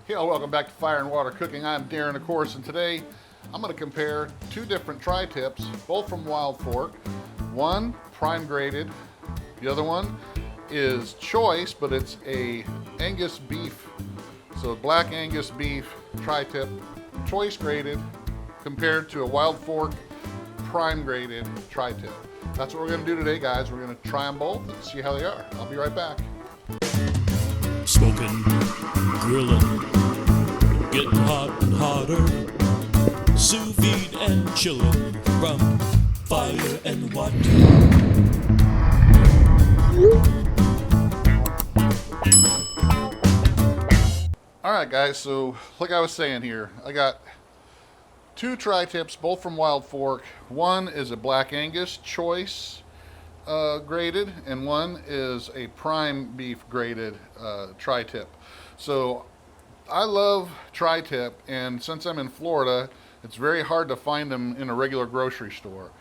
Hey, welcome back to Fire and Water Cooking. I'm Darren, of course, and today I'm going to compare two different tri-tips, both from Wild Fork. One prime graded, the other one is choice, but it's a Angus beef. So Black Angus beef tri-tip, choice graded, compared to a Wild Fork prime graded tri-tip. That's what we're going to do today, guys. We're going to try them both and see how they are. I'll be right back. Smoking, grilling, getting hot and hotter, sous vide and chilling from fire and water. All right, guys, so like I was saying here, I got two tri-tips, both from Wild Fork. One is a Black Angus Choice graded, and one is a prime beef graded tri-tip. So I love tri-tip, and since I'm in Florida, it's very hard to find them in a regular grocery store.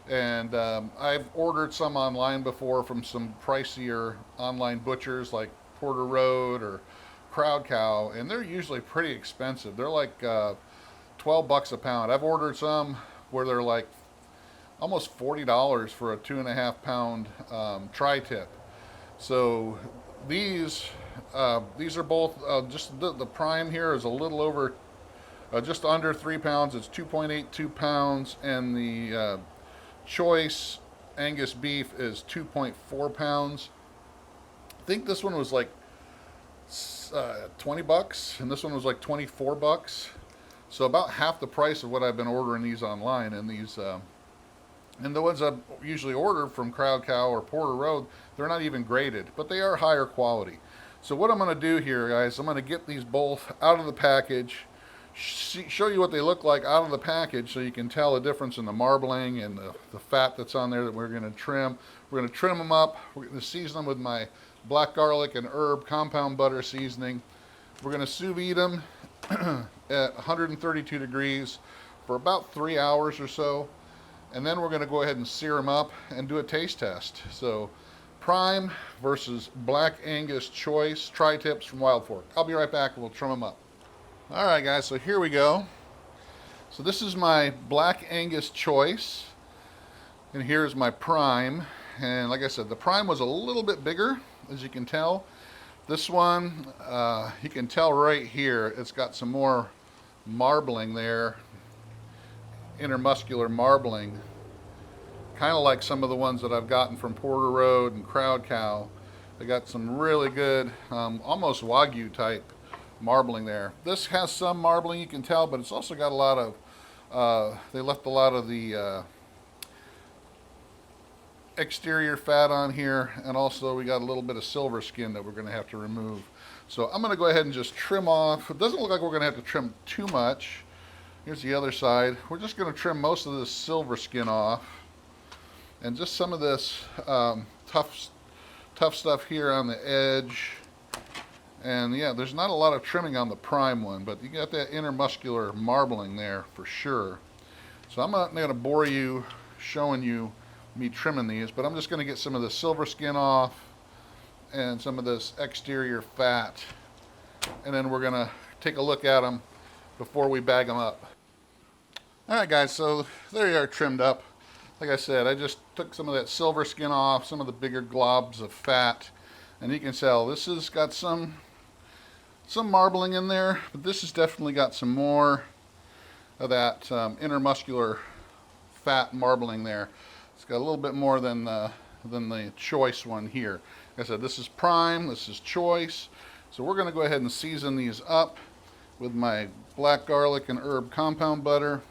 And I've ordered some online before from some pricier online butchers like Porter Road or Crowd Cow, and they're usually pretty expensive. They're like 12 bucks a pound. I've ordered some where they're like almost $40 for a 2.5 pound tri-tip. So these are both just the prime here is a little over, just under 3 pounds. It's 2.82 pounds, and the choice Angus beef is 2.4 pounds. I think this one was like 20 bucks, and this one was like 24 bucks. So about half the price of what I've been ordering these online, and these. And the ones I usually order from Crowd Cow or Porter Road, they're not even graded, but they are higher quality. So what I'm going to do here, guys, I'm going to get these both out of the package, show you what they look like out of the package so you can tell the difference in the marbling and the fat that's on there that we're going to trim. We're going to trim them up. We're going to season them with my black garlic and herb compound butter seasoning. We're going to sous vide them at 132 degrees for about 3 hours or so. And then we're going to go ahead and sear them up and do a taste test. So prime versus Black Angus Choice tri-tips from Wild Fork. I'll be right back and we'll trim them up. All right, guys, so here we go. So this is my Black Angus Choice, and here's my prime. And like I said, the prime was a little bit bigger, as you can tell. This one, you can tell right here, it's got some more marbling there. Intermuscular marbling, kind of like some of the ones that I've gotten from Porter Road and Crowd Cow. They got some really good, almost Wagyu type marbling there. This has some marbling, you can tell, but it's also got a lot of, they left a lot of the exterior fat on here, and also we got a little bit of silver skin that we're going to have to remove. So I'm going to go ahead and just trim off. It doesn't look like we're going to have to trim too much. Here's the other side. We're just going to trim most of this silver skin off, and just some of this tough stuff here on the edge. And yeah, there's not a lot of trimming on the prime one, but you got that intermuscular marbling there for sure. So I'm not going to bore you showing you me trimming these, but I'm just going to get some of the silver skin off and some of this exterior fat, and then we're going to take a look at them before we bag them up. Alright, guys, so there you are, trimmed up. Like I said, I just took some of that silver skin off, some of the bigger globs of fat, and you can tell this has got some marbling in there, but this has definitely got some more of that intermuscular fat marbling there. It's got a little bit more than the choice one here. Like I said, this is prime, this is choice, so we're going to go ahead and season these up with my black garlic and herb compound butter.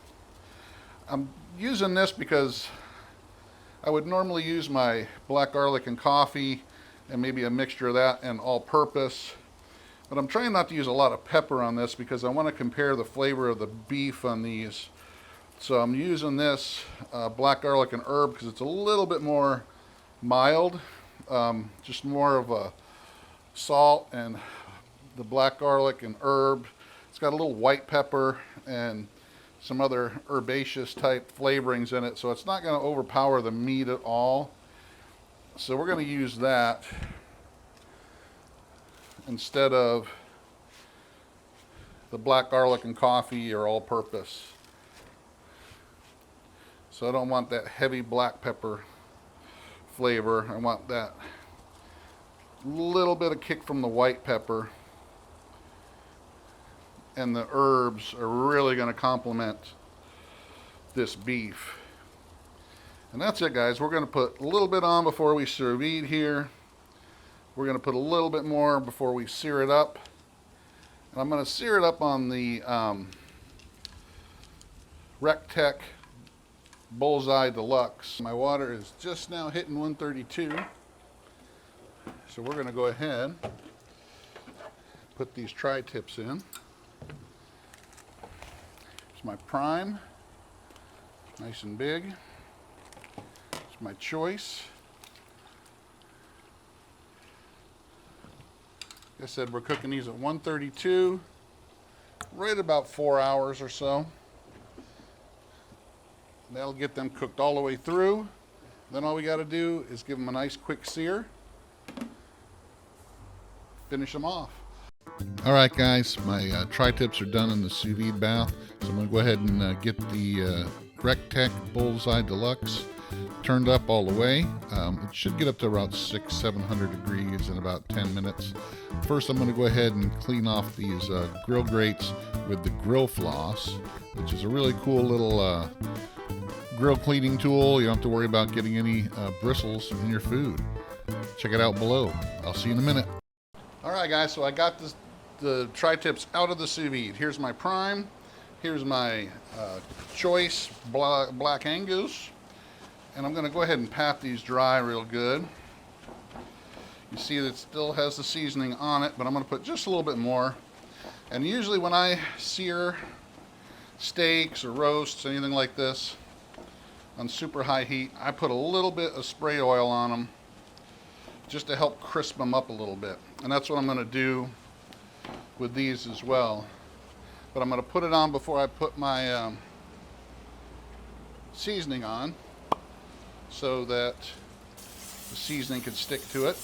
I'm using this because I would normally use my black garlic and coffee and maybe a mixture of that and all-purpose, but I'm trying not to use a lot of pepper on this because I want to compare the flavor of the beef on these. So I'm using this black garlic and herb because it's a little bit more mild, just more of a salt, and the black garlic and herb, it's got a little white pepper and some other herbaceous type flavorings in it, so it's not going to overpower the meat at all. So we're going to use that instead of the black garlic and coffee are all purpose. So I don't want that heavy black pepper flavor. I want that little bit of kick from the white pepper. And the herbs are really going to complement this beef. And that's it, guys. We're going to put a little bit on before we sous vide here. We're going to put a little bit more before we sear it up. And I'm going to sear it up on the Rectech Bullseye Deluxe. My water is just now hitting 132. So we're going to go ahead, put these tri-tips in. It's my prime, nice and big. It's my choice. Like I said, we're cooking these at 132, right about 4 hours or so. That'll get them cooked all the way through. Then all we got to do is give them a nice quick sear. Finish them off. All right, guys, my tri-tips are done in the sous vide bath. So I'm going to go ahead and get the Rectech Bullseye Deluxe turned up all the way. It should get up to about 600-700 degrees in about 10 minutes. First, I'm going to go ahead and clean off these grill grates with the grill floss, which is a really cool little grill cleaning tool. You don't have to worry about getting any bristles in your food. Check it out below. I'll see you in a minute. All right, guys, so I got the tri-tips out of the sous vide. Here's my prime. Here's my choice Black Angus. And I'm going to go ahead and pat these dry real good. You see that it still has the seasoning on it, but I'm going to put just a little bit more. And usually when I sear steaks or roasts, anything like this, on super high heat, I put a little bit of spray oil on them just to help crisp them up a little bit. And that's what I'm going to do with these as well. But I'm going to put it on before I put my seasoning on, so that the seasoning can stick to it.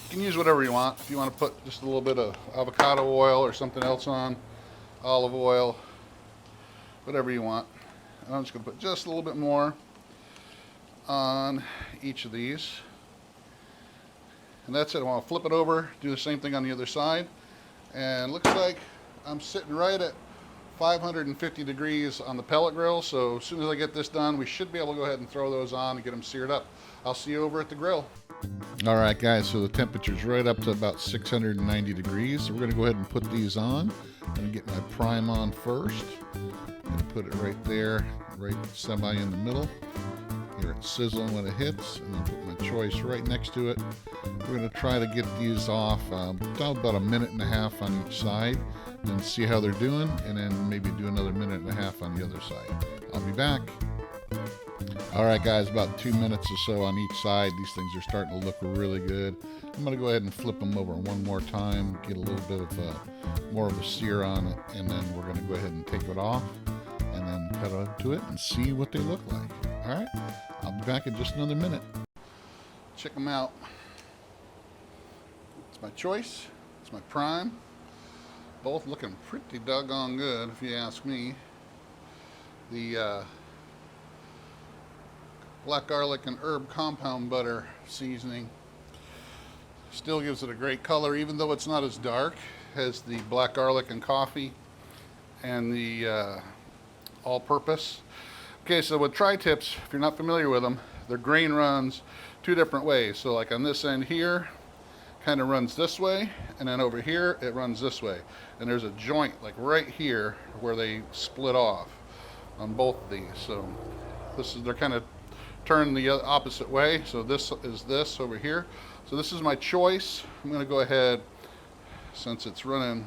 You can use whatever you want. If you want to put just a little bit of avocado oil or something else on, olive oil, whatever you want. And I'm just going to put just a little bit more on each of these. And that's it. I want to flip it over, do the same thing on the other side. And looks like I'm sitting right at 550 degrees on the pellet grill. So as soon as I get this done, we should be able to go ahead and throw those on and get them seared up. I'll see you over at the grill. All right, guys, so the temperature's right up to about 690 degrees. So we're going to go ahead and put these on. I'm going to get my prime on first. And put it right there, right semi in the middle. Hear it sizzling when it hits, and then put my choice right next to it. We're going to try to get these off about a minute and a half on each side, and see how they're doing, and then maybe do another minute and a half on the other side. I'll be back. All right, guys, about 2 minutes or so on each side. These things are starting to look really good. I'm going to go ahead and flip them over one more time, get a little bit of more of a sear on it, and then we're going to go ahead and take it off, and then cut into it and see what they look like. All right, I'll be back in just another minute. Check them out. It's my choice. It's my prime. Both looking pretty doggone good, if you ask me. The black garlic and herb compound butter seasoning still gives it a great color, even though it's not as dark as the black garlic and coffee and the all-purpose. Okay, so with tri-tips, if you're not familiar with them, their grain runs two different ways. So like on this end here, kind of runs this way, and then over here it runs this way. And there's a joint like right here where they split off on both of these. So they're kind of turned the opposite way. So this is this over here. So this is my choice. I'm going to go ahead, since it's running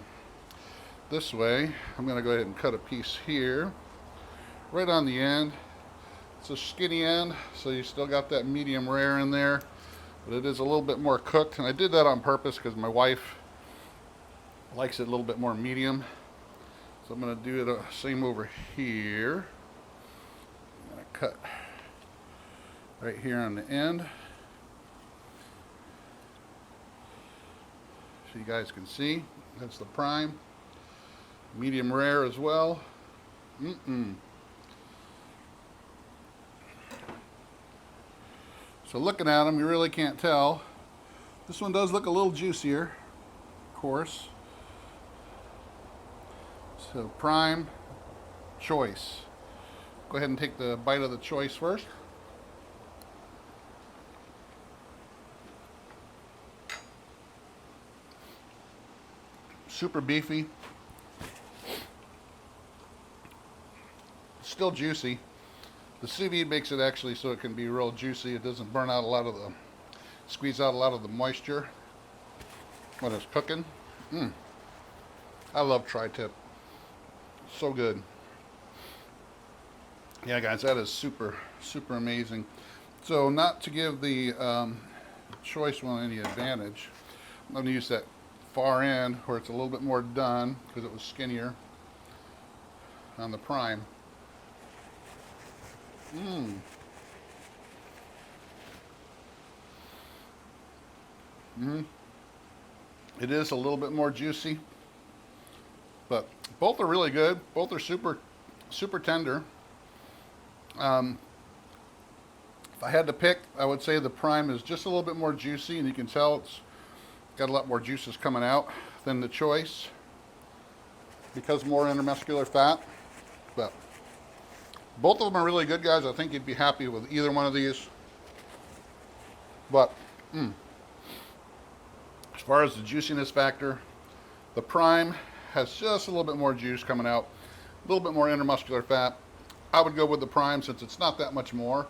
this way, I'm going to go ahead and cut a piece here, right on the end. It's a skinny end, so you still got that medium rare in there, but it is a little bit more cooked. And I did that on purpose because my wife likes it a little bit more medium. So I'm going to do the same over here. I'm going to cut right here on the end, so you guys can see. That's the prime. Medium rare as well. So looking at them, you really can't tell. This one does look a little juicier, of course. So prime, choice. Go ahead and take the bite of the choice first. Super beefy. Still juicy. The sous vide makes it actually so it can be real juicy. It doesn't burn out a lot of the, squeeze out a lot of the moisture when it's cooking. I love tri-tip. So good. Yeah, guys, that is super, super amazing. So not to give the choice one any advantage, I'm going to use that far end where it's a little bit more done because it was skinnier on the prime. It is a little bit more juicy, but both are really good. Both are super, super tender. If I had to pick, I would say the prime is just a little bit more juicy, and you can tell it's got a lot more juices coming out than the choice because more intermuscular fat. But both of them are really good, guys. I think you'd be happy with either one of these. But as far as the juiciness factor, the prime has just a little bit more juice coming out, a little bit more intermuscular fat. I would go with the prime since it's not that much more.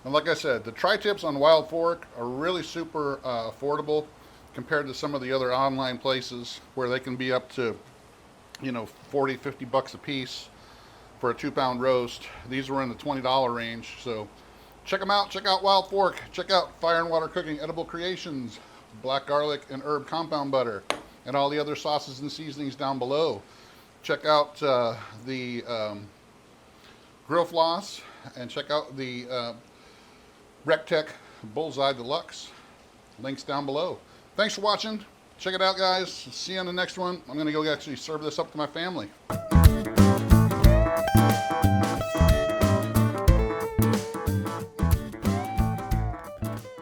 And like I said, the tri-tips on Wild Fork are really super affordable compared to some of the other online places where they can be up to, you know, 40, 50 bucks a piece for a 2-pound roast. These were in the $20 range. So check them out. Check out Wild Fork. Check out Fire and Water Cooking Edible Creations, black garlic and herb compound butter, and all the other sauces and seasonings down below. Check out the grill floss, and check out the Rectech Bullseye Deluxe. Links down below. Thanks for watching. Check it out, guys. See you on the next one. I'm going to go actually serve this up to my family.